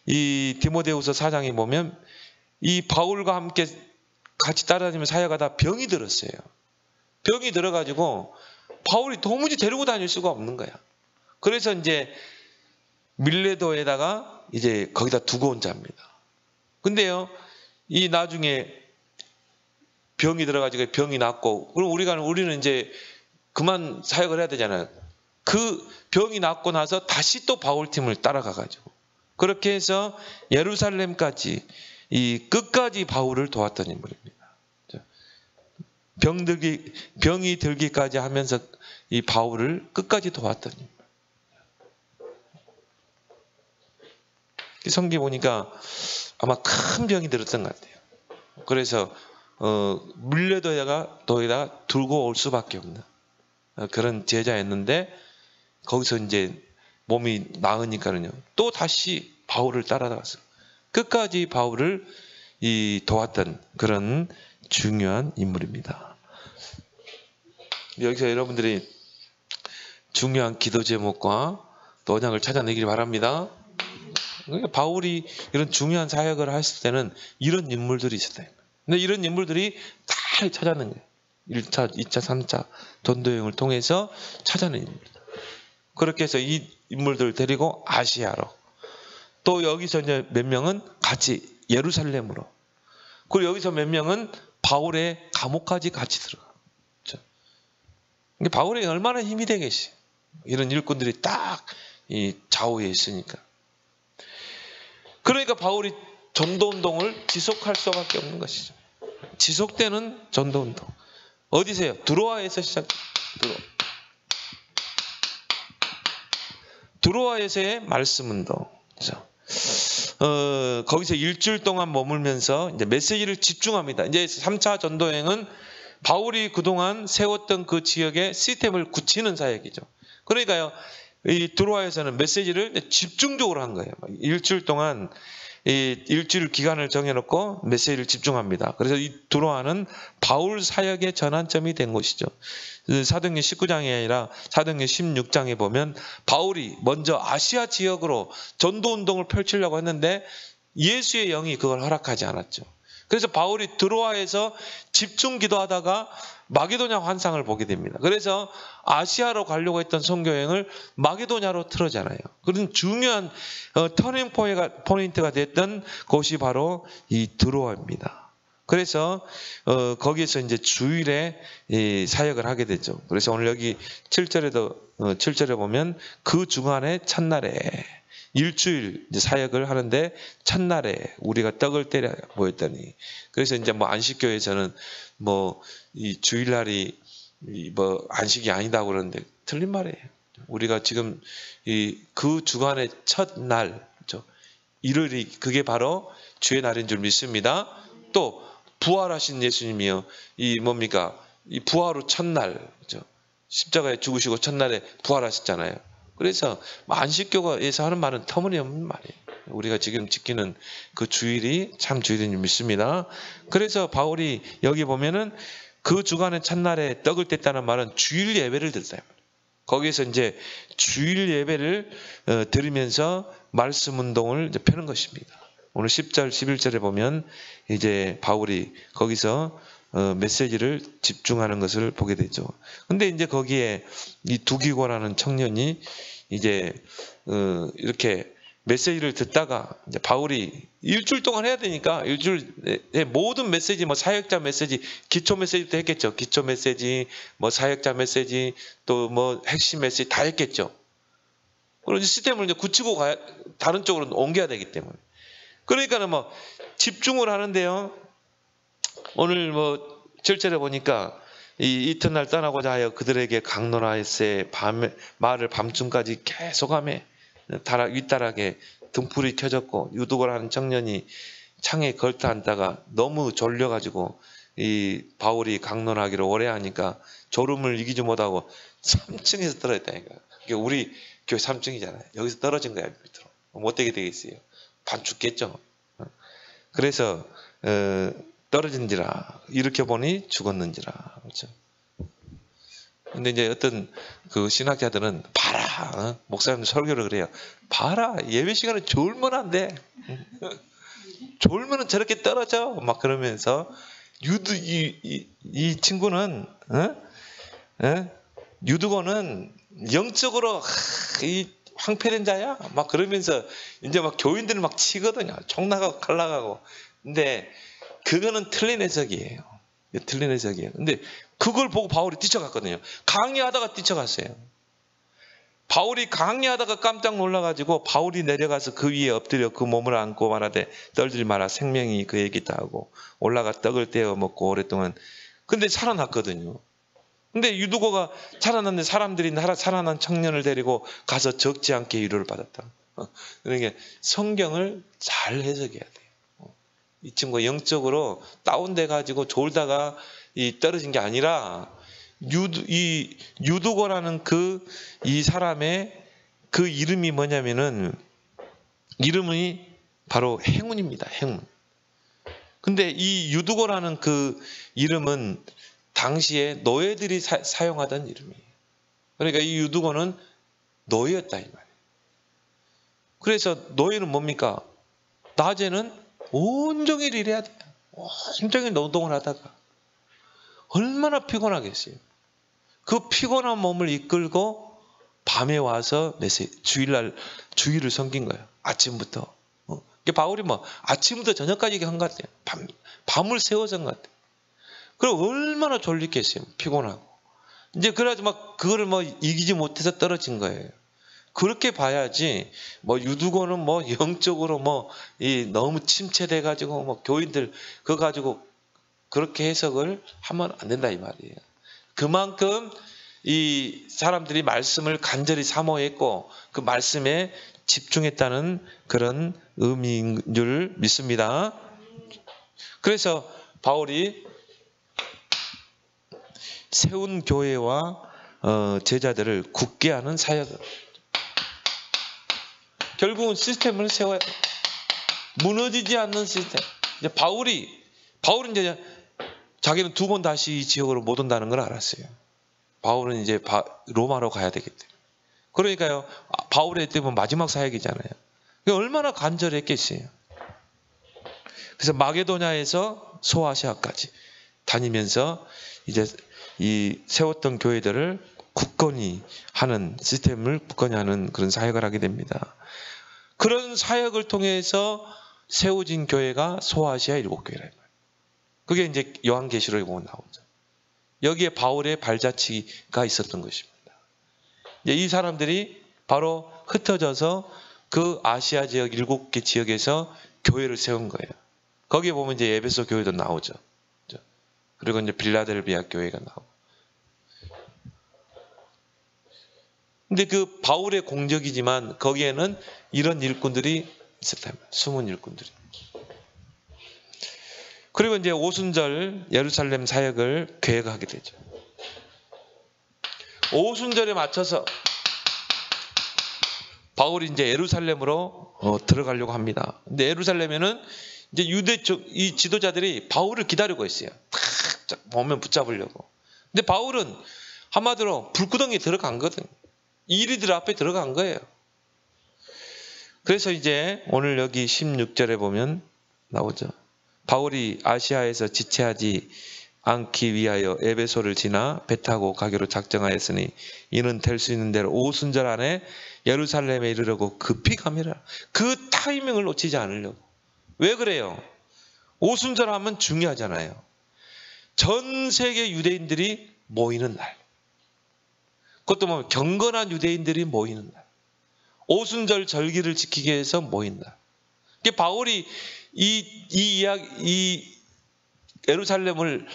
이 디모데후서 4장에 보면 이 바울과 함께 같이 따라다니며 사역하다 병이 들었어요. 병이 들어가지고 바울이 도무지 데리고 다닐 수가 없는 거야. 그래서 이제 밀레도에다가 이제 거기다 두고 온 자입니다. 근데요, 이 나중에 병이 들어가지고 병이 낫고, 그럼 우리는 이제 그만 사역을 해야 되잖아요. 그 병이 낫고 나서 다시 또 바울팀을 따라가가지고 그렇게 해서 예루살렘까지 이 끝까지 바울을 도왔던 인물입니다. 병이 들기까지 하면서 이 바울을 끝까지 도왔던 인물. 성기 보니까 아마 큰 병이 들었던 것 같아요. 그래서 밀레도에다가 들고 올 수밖에 없는 그런 제자였는데, 거기서 이제 몸이 나으니까는요, 또 다시 바울을 따라다가서 끝까지 바울을 도왔던 그런 중요한 인물입니다. 여기서 여러분들이 중요한 기도 제목과 또 언약을 찾아내길 바랍니다. 그러니까 바울이 이런 중요한 사역을 했을 때는 이런 인물들이 있었다. 근데 이런 인물들이 다 찾아낸 거예요. 1차, 2차, 3차 전도여행을 통해서 찾아낸 인물들. 그렇게 해서 이 인물들을 데리고 아시아로, 또 여기서 이제 몇 명은 같이 예루살렘으로, 그리고 여기서 몇 명은 바울의 감옥까지 같이 들어가. 그렇죠? 바울이 얼마나 힘이 되겠어요. 이런 일꾼들이 딱 이 좌우에 있으니까. 그러니까 바울이 전도운동을 지속할 수밖에 없는 것이죠. 지속되는 전도운동. 어디세요? 드로아에서 시작. 드로아에서의 말씀 운동. 그죠? 거기서 일주일 동안 머물면서 이제 메시지를 집중합니다. 이제 3차 전도여행은 바울이 그동안 세웠던 그 지역의 시스템을 굳히는 사역이죠. 그러니까요, 이 드로아에서는 메시지를 집중적으로 한 거예요. 일주일 동안 이 일주일 기간을 정해놓고 메시지를 집중합니다. 그래서 이 드로아는 바울 사역의 전환점이 된 곳이죠. 사도행전 19장이 아니라 사도행전 16장에 보면 바울이 먼저 아시아 지역으로 전도운동을 펼치려고 했는데 예수의 영이 그걸 허락하지 않았죠. 그래서 바울이 드로아에서 집중 기도하다가 마게도냐 환상을 보게 됩니다. 그래서 아시아로 가려고 했던 선교여행을 마게도냐로 틀어잖아요. 그런 중요한 터닝 포인트가 됐던 곳이 바로 이 드로아입니다. 그래서 거기에서 이제 주일에 이 사역을 하게 되죠. 그래서 오늘 여기 7절에 보면 그 주간의 첫날에 일주일 이제 사역을 하는데 첫날에 우리가 떡을 때려 모였더니, 그래서 이제 뭐 안식교에서는 뭐 이 주일날이 뭐 안식이 아니다고 그러는데 틀린 말이에요. 우리가 지금 이 그 주간의 첫날, 일요일이 그게 바로 주의 날인 줄 믿습니다. 또 부활하신 예수님이요, 이 뭡니까? 이 부활 후 첫날, 십자가에 죽으시고 첫날에 부활하셨잖아요. 그래서 안식교에서 하는 말은 터무니없는 말이에요. 우리가 지금 지키는 그 주일이 참 주일인 줄 믿습니다. 그래서 바울이 여기 보면은 그 주간의 첫날에 떡을 뗐다는 말은 주일 예배를 드렸다. 거기에서 이제 주일 예배를 드리면서 말씀 운동을 이제 펴는 것입니다. 오늘 10절, 11절에 보면 이제 바울이 거기서 메시지를 집중하는 것을 보게 되죠. 근데 이제 거기에 이 두기고라는 청년이 이제 이렇게 메시지를 듣다가 이제 바울이 일주일 동안 해야 되니까 일주일에 모든 메시지, 뭐 사역자 메시지, 기초 메시지도 했겠죠. 기초 메시지, 뭐 사역자 메시지, 또 뭐 핵심 메시지 다 했겠죠. 그런 시스템을 이제 굳히고 다른 쪽으로 옮겨야 되기 때문에. 그러니까는 뭐 집중을 하는데요. 오늘 뭐 7절에 보니까 이 이튿날 떠나고자 하여 그들에게 강론하였으에 말을 밤중까지 계속하며 윗다락에 등불이 켜졌고 유두고라는 청년이 창에 걸터 앉다가 너무 졸려가지고 이 바울이 강론하기를 오래 하니까 졸음을 이기지 못하고 3층에서 떨어졌다니까. 우리 교회 3층이잖아요. 여기서 떨어진 거야, 밑으로. 못되게 되겠어요. 반 죽겠죠. 그래서 떨어진지라 일으켜 보니 죽었는지라. 그렇죠. 근데 이제 어떤 그 신학자들은 봐라, 목사님 설교를 그래요. 봐라, 예배 시간에 졸면 안 돼. 졸면은 저렇게 떨어져. 막 그러면서 이 친구는 유두고는 영적으로 이 황폐된 자야. 막 그러면서 이제 막 교인들을 막 치거든요. 총 나가고 칼 나가고. 근데 그거는 틀린 해석이에요. 틀린 해석이에요. 근데 그걸 보고 바울이 뛰쳐갔거든요. 강의하다가 뛰쳐갔어요. 바울이 강의하다가 깜짝 놀라가지고 바울이 내려가서 그 위에 엎드려 그 몸을 안고 말하되 떨지 마라, 생명이 그에게 있다 하고 올라가 떡을 떼어 먹고 오랫동안. 근데 살아났거든요. 근데 유두고가 살아났는데 사람들이 살아난 청년을 데리고 가서 적지 않게 위로를 받았다. 그러니까 성경을 잘 해석해야 돼요. 이 친구가 영적으로 다운돼 가지고 졸다가 떨어진 게 아니라 이 유두고라는 이 사람의 그 이름이 뭐냐면은 이름이 바로 행운입니다. 행운. 근데 이 유두고라는 그 이름은 당시에 노예들이 사용하던 이름이에요. 그러니까 이 유두고는 노예였다 이 말이에요. 그래서 노예는 뭡니까? 낮에는 온종일 일해야 돼요. 온종일 노동을 하다가 얼마나 피곤하겠어요. 그 피곤한 몸을 이끌고 밤에 와서 주일을 섬긴 거예요. 아침부터. 바울이 뭐 아침부터 저녁까지 한 것 같아요. 밤을 새워서 한 것 같아요. 그럼 얼마나 졸리겠어요. 피곤하고. 이제 그래가지고 막 그거를 뭐 이기지 못해서 떨어진 거예요. 그렇게 봐야지 뭐 유두고는 뭐 영적으로 뭐 너무 침체돼 가지고 뭐 교인들 그거 가지고 그렇게 해석을 하면 안 된다 이 말이에요. 그만큼 이 사람들이 말씀을 간절히 사모했고 그 말씀에 집중했다는 그런 의미인 줄 믿습니다. 그래서 바울이 세운 교회와 제자들을 굳게 하는 사역을, 결국은 시스템을 세워야 돼. 무너지지 않는 시스템. 이제 바울은 이제 자기는 2번 다시 이 지역으로 못 온다는 걸 알았어요. 바울은 이제 로마로 가야 되겠대. 그러니까요, 바울의 때문에 마지막 사역이잖아요. 얼마나 간절했겠어요. 그래서 마게도냐에서 소아시아까지 다니면서 이제 이 세웠던 교회들을 굳건히 하는 시스템을 굳건히 하는 그런 사역을 하게 됩니다. 그런 사역을 통해서 세워진 교회가 소아시아 7교회라는 거예요. 그게 이제 요한계시록에 보면 나오죠. 여기에 바울의 발자취가 있었던 것입니다. 이 사람들이 바로 흩어져서 그 아시아 지역 7개 지역에서 교회를 세운 거예요. 거기에 보면 이제 에베소 교회도 나오죠. 그리고 이제 빌라델비아 교회가 나오고. 근데 그 바울의 공적이지만 거기에는 이런 일꾼들이 있었다면, 숨은 일꾼들이. 그리고 이제 오순절 예루살렘 사역을 계획하게 되죠. 오순절에 맞춰서 바울이 이제 예루살렘으로 들어가려고 합니다. 근데 예루살렘에는 이제 유대 쪽 이 지도자들이 바울을 기다리고 있어요. 탁 오면 붙잡으려고. 근데 바울은 한마디로 불구덩이에 들어간 거거든. 이리들 앞에 들어간 거예요. 그래서 이제 오늘 여기 16절에 보면 나오죠. 바울이 아시아에서 지체하지 않기 위하여 에베소를 지나 배 타고 가기로 작정하였으니 이는 될 수 있는 대로 오순절 안에 예루살렘에 이르려고 급히 가미라. 그 타이밍을 놓치지 않으려고. 왜 그래요? 오순절 하면 중요하잖아요. 전 세계 유대인들이 모이는 날. 그것도 뭐 경건한 유대인들이 모이는 날. 오순절 절기를 지키기 위해서 모인 날. 바울이 이 예루살렘을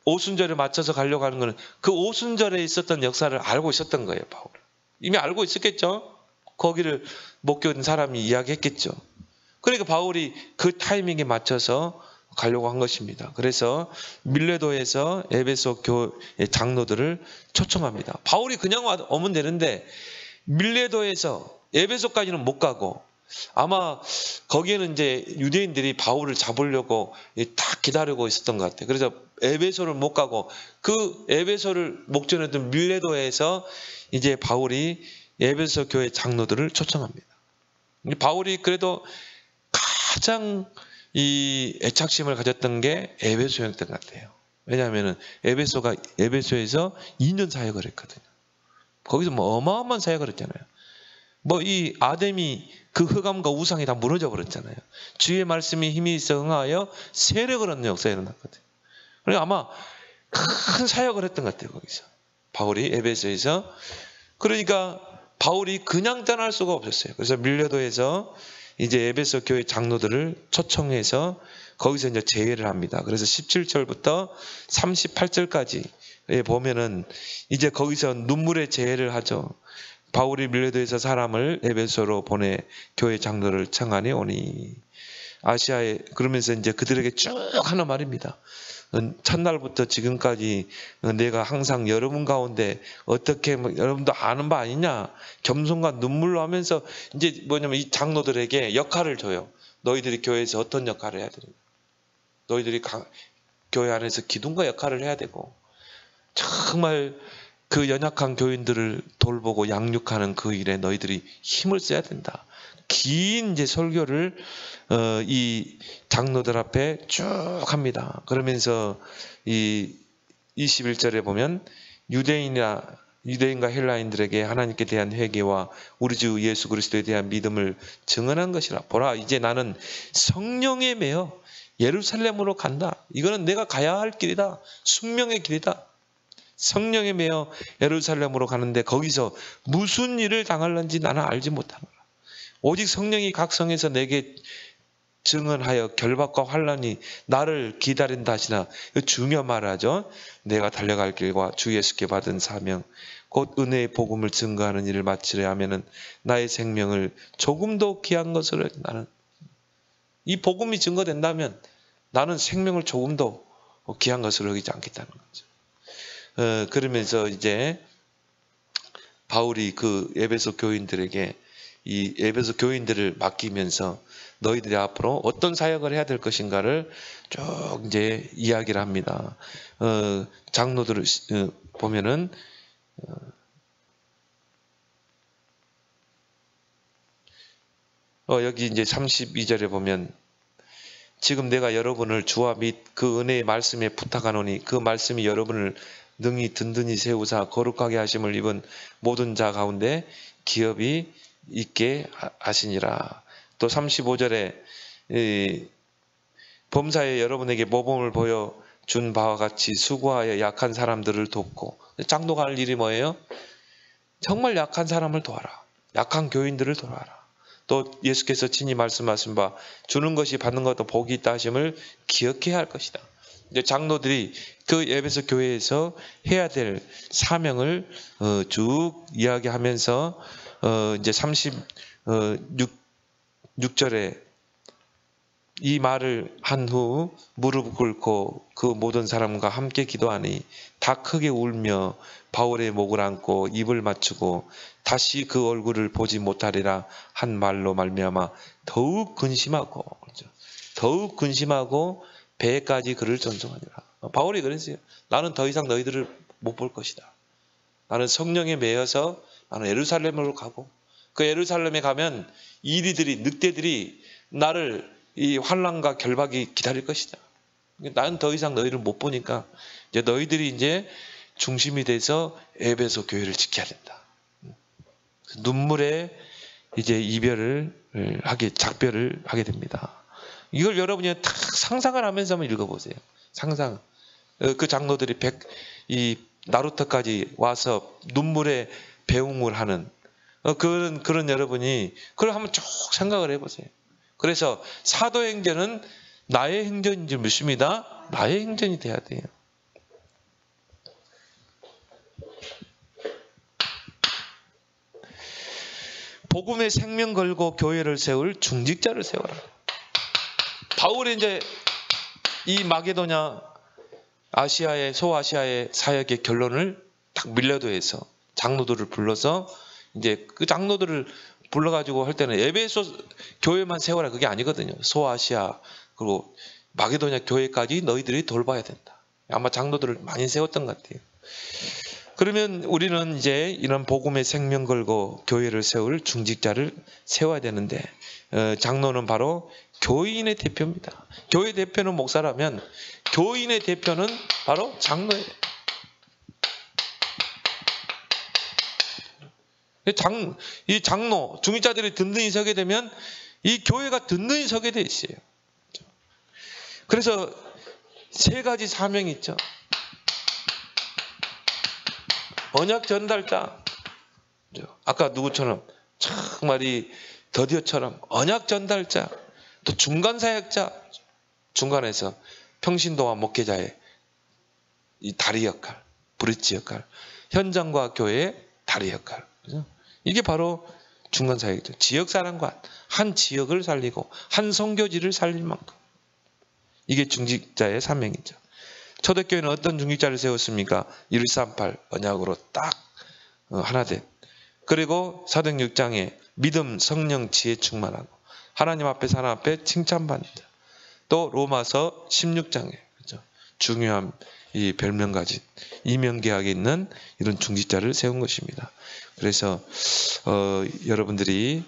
오순절에 맞춰서 가려고 하는 것은 그 오순절에 있었던 역사를 알고 있었던 거예요, 바울은. 이미 알고 있었겠죠? 거기를 목격한 사람이 이야기했겠죠. 그러니까 바울이 그 타이밍에 맞춰서 가려고 한 것입니다. 그래서 밀레도에서 에베소 교회 장로들을 초청합니다. 바울이 그냥 오면 되는데 밀레도에서 에베소까지는 못 가고 아마 거기에는 이제 유대인들이 바울을 잡으려고 딱 기다리고 있었던 것 같아요. 그래서 에베소를 못 가고 그 에베소를 목전했던 밀레도에서 이제 바울이 에베소 교회 장로들을 초청합니다. 바울이 그래도 가장 이 애착심을 가졌던 게 에베소였던 것 같아요. 왜냐하면 에베소에서 2년 사역을 했거든요. 거기서 뭐 어마어마한 사역을 했잖아요. 뭐 이 아담이 그 흑암과 우상이 다 무너져 버렸잖아요. 주의 말씀이 힘이 있어 응하여 세력을 얻는 역사가 일어났거든요. 그러니까 아마 큰 사역을 했던 것 같아요. 거기서 바울이 에베소에서. 그러니까 바울이 그냥 떠날 수가 없었어요. 그래서 밀레도에서 이제 에베소 교회 장로들을 초청해서 거기서 이제 제회를 합니다. 그래서 17절부터 38절까지 보면은 이제 거기서 눈물의 제회를 하죠. 바울이 밀레도에서 사람을 에베소로 보내 교회 장로를 청하니 오니. 아시아에 그러면서 이제 그들에게 쭉 하는 말입니다. 첫날부터 지금까지 내가 항상 여러분 가운데 어떻게 여러분도 아는 바 아니냐 겸손과 눈물로 하면서 이제 뭐냐면 이 장로들에게 역할을 줘요. 너희들이 교회에서 어떤 역할을 해야 되는가. 너희들이 교회 안에서 기둥과 역할을 해야 되고 정말 그 연약한 교인들을 돌보고 양육하는 그 일에 너희들이 힘을 써야 된다. 긴 이제 설교를 이 장로들 앞에 쭉 합니다. 그러면서 이 21절에 보면 유대인과 헬라인들에게 하나님께 대한 회개와 우리 주 예수 그리스도에 대한 믿음을 증언한 것이라. 보라, 이제 나는 성령에 매여 예루살렘으로 간다. 이거는 내가 가야 할 길이다. 숙명의 길이다. 성령에 매여 예루살렘으로 가는데 거기서 무슨 일을 당할는지 나는 알지 못하노라. 오직 성령이 각 성에서 내게 증언하여 결박과 환난이 나를 기다린다 하시나. 중요한 말을 하죠. 내가 달려갈 길과 주 예수께 받은 사명 곧 은혜의 복음을 증거하는 일을 마치려 하면은 나의 생명을 조금도 귀한 것으로 나는 이 복음이 증거된다면 나는 생명을 조금도 귀한 것으로 여기지 않겠다는 거죠. 그러면서 이제 바울이 그 에베소 교인들에게 이 에베소 교인들을 맡기면서 너희들이 앞으로 어떤 사역을 해야 될 것인가를 쭉 이제 이야기를 합니다. 장로들을 보면은 여기 이제 32절에 보면 지금 내가 여러분을 주와 및 그 은혜의 말씀에 부탁하노니 그 말씀이 여러분을 능히 든든히 세우사 거룩하게 하심을 입은 모든 자 가운데 기업이 있게 하시니라. 또 35절에 범사에 여러분에게 모범을 보여준 바와 같이 수고하여 약한 사람들을 돕고, 장로가 할 일이 뭐예요? 정말 약한 사람을 도와라. 약한 교인들을 도와라. 또 예수께서 친히 말씀하신 바 주는 것이 받는 것도 복이 있다 하심을 기억해야 할 것이다. 이제 장로들이 그 에베소 교회에서 해야 될 사명을 쭉 이야기하면서 이제 36절에 이 말을 한 후 무릎 꿇고 그 모든 사람과 함께 기도하니 다 크게 울며 바울의 목을 안고 입을 맞추고 다시 그 얼굴을 보지 못하리라 한 말로 말미암아 더욱 근심하고 배까지 그를 전송하니라. 바울이 그랬어요. 나는 더 이상 너희들을 못 볼 것이다. 나는 성령에 매여서 나는 예루살렘으로 가고 그 예루살렘에 가면 이리들이 늑대들이 나를 이 환난과 결박이 기다릴 것이다. 나는 더 이상 너희를 못 보니까 이제 너희들이 이제 중심이 돼서 에베소 교회를 지켜야 된다. 눈물의 이제 작별을 하게 됩니다. 이걸 여러분이 딱 상상을 하면서 한번 읽어보세요. 상상. 그 장로들이 이 나루터까지 와서 눈물의 배웅을 하는 그런 여러분이 그걸 한번 쭉 생각을 해보세요. 그래서 사도행전은 나의 행전인지 믿습니다. 나의 행전이 돼야 돼요. 복음의 생명 걸고 교회를 세울 중직자를 세워라. 바울이 이제 이 마게도냐 아시아의 소아시아의 사역의 결론을 딱 밀려도해서 장로들을 불러서 이제 그 장로들을 불러가지고 할 때는 에베소 교회만 세워라 그게 아니거든요. 소아시아 그리고 마게도냐 교회까지 너희들이 돌봐야 된다. 아마 장로들을 많이 세웠던 것 같아요. 그러면 우리는 이제 이런 복음의 생명 걸고 교회를 세울 중직자를 세워야 되는데 장로는 바로 교인의 대표입니다. 교회 대표는 목사라면 교인의 대표는 바로 장로예요. 이 장로, 중직자들이 든든히 서게 되면 이 교회가 든든히 서게 돼 있어요. 그래서 세 가지 사명이 있죠. 언약 전달자. 아까 누구처럼 정말이 더디어처럼 언약 전달자. 또 중간 사역자. 중간에서 평신도와 목회자의 이 다리 역할, 브릿지 역할. 현장과 교회의 다리 역할. 그죠? 이게 바로 중간 사역이죠. 지역 사랑관, 한 지역을 살리고 한 선교지를 살릴 만큼. 이게 중직자의 사명이죠. 초대교회는 어떤 중직자를 세웠습니까? 138 언약으로 딱 하나 된. 그리고 사도행 6장에 믿음, 성령, 지혜 충만하고 하나님 앞에 사람 앞에 칭찬받는 자. 또 로마서 16장에 그렇죠? 중요한 이 별명 가진 이명계약에 있는 이런 중직자를 세운 것입니다. 그래서 여러분들이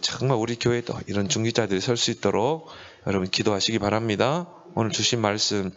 정말 우리 교회도 이런 중직자들이 설 수 있도록 여러분 기도하시기 바랍니다. 오늘 주신 말씀